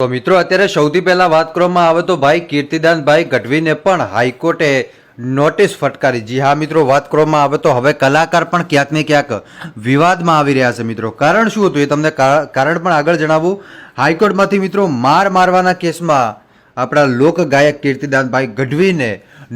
તો મિત્રો અત્યારે સૌથી પહેલા વાત કરવામાં આવે તો ભાઈ કીર્તિદાનભાઈ ગઢવીને પણ હાઈકોર્ટે નોટિસ ફટકારી. જી હા મિત્રો, વાત કરવામાં આવે તો હવે કલાકાર પણ ક્યાંક ને ક્યાંક વિવાદમાં આવી રહ્યા છે મિત્રો. કારણ શું હતું એ તમને કારણ પણ આગળ જણાવું. હાઈકોર્ટમાંથી મિત્રો મારવાના કેસમાં આપણા લોક ગાયક કીર્તિદાનભાઈ ગઢવીને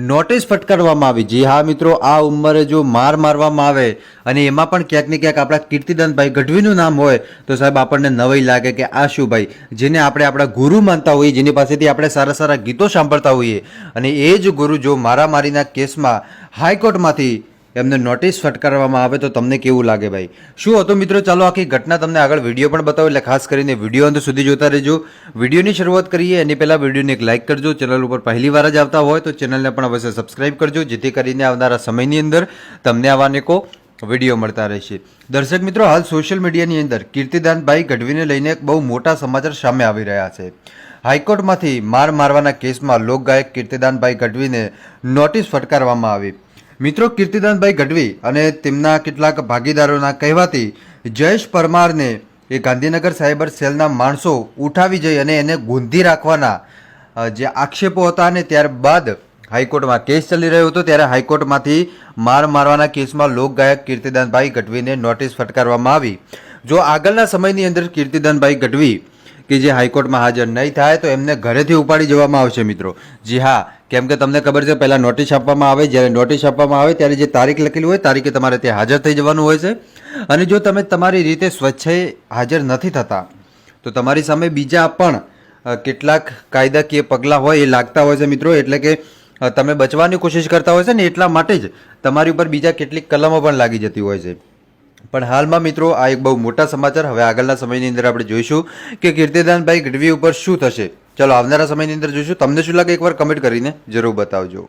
નોટિસ ફટકારવામાં આવી. જી હા મિત્રો, આ ઉંમરે જો મારવામાં આવે અને એમાં પણ ક્યાંક ને ક્યાંક આપણા કીર્તિદાનભાઈ ગઢવીનું નામ હોય તો સાહેબ આપણને નવાઈ લાગે કે આ શું ભાઈ, જેને આપણે આપણા ગુરુ માનતા હોઈએ, જેની પાસેથી આપણે સારા સારા ગીતો સાંભળતા હોઈએ, અને એ જ ગુરુ જો મારામારીના કેસમાં હાઈકોર્ટમાંથી એમને નોટિસ ફટકારવામાં આવે તો તમને કેવું લાગે ભાઈ? શું હતું મિત્રો, ચાલો આખી ઘટના તમને આગળ વિડીયો પણ બતાવો, એટલે ખાસ કરીને વિડીયો અંત સુધી જોતા રહેજો. વિડીયોની શરૂઆત કરીએ એની પહેલાં વિડીયોને એક લાઇક કરજો. ચેનલ ઉપર પહેલી વાર જ આવતા હોય તો ચેનલને પણ અવશ્ય સબસ્ક્રાઇબ કરજો, જેથી કરીને આવનારા સમયની અંદર તમને આવા અનેકો વિડીયો મળતા રહેશે. દર્શક મિત્રો, હાલ સોશિયલ મીડિયાની અંદર કીર્તિદાનભાઈ ગઢવીને લઈને એક બહુ મોટા સમાચાર સામે આવી રહ્યા છે. હાઈકોર્ટમાંથી મારવાના કેસમાં લોકગાયક કીર્તિદાનભાઈ ગઢવીને નોટિસ ફટકારવામાં આવી. મિત્રો, કીર્તિદાનભાઈ ગઢવી અને તેમના કેટલાક ભાગીદારોના કહેવાથી જયેશ પરમારને એ ગાંધીનગર સાયબર સેલના માણસો ઉઠાવી જઈ અને એને ગૂંધી રાખવાના જે આક્ષેપો હતા, અને ત્યારબાદ હાઈકોર્ટમાં કેસ ચાલી રહ્યો હતો ત્યારે હાઈકોર્ટમાંથી મારવાના કેસમાં લોકગાયક કીર્તિદાનભાઈ ગઢવીને નોટિસ ફટકારવામાં આવી. જો આગળના સમયની અંદર કીર્તિદાનભાઈ ગઢવી કે જે હાઈકોર્ટમાં હાજર નહીં થાય તો એમને ઘરેથી ઉપાડી જવામાં આવશે મિત્રો. જી હા, કેમ કે તમને ખબર છે પહેલાં નોટિસ આપવામાં આવે, જ્યારે નોટિસ આપવામાં આવે ત્યારે જે તારીખ લખેલી હોય તારીખે તમારે ત્યાં હાજર થઈ જવાનું હોય છે. અને જો તમે તમારી રીતે સ્વચ્છએ હાજર નથી થતા તો તમારી સામે બીજા પણ કેટલાક કાયદાકીય પગલાં હોય એ લાગતા હોય છે મિત્રો. એટલે કે તમે બચવાની કોશિશ કરતા હોય છે ને, એટલા માટે જ તમારી ઉપર બીજા કેટલીક કલમો પણ લાગી જતી હોય છે. પણ હાલમાં મિત્રો આ એક બહુ મોટા સમાચાર. હવે આગળના સમયની અંદર આપણે જોઈશું કે કીર્તિદાનભાઈ ગઢવી ઉપર શું થશે. ચલો આવનારા સમયની અંદર જોઈશું. તમને શું લાગે એકવાર કમેન્ટ કરીને જરૂર બતાવજો.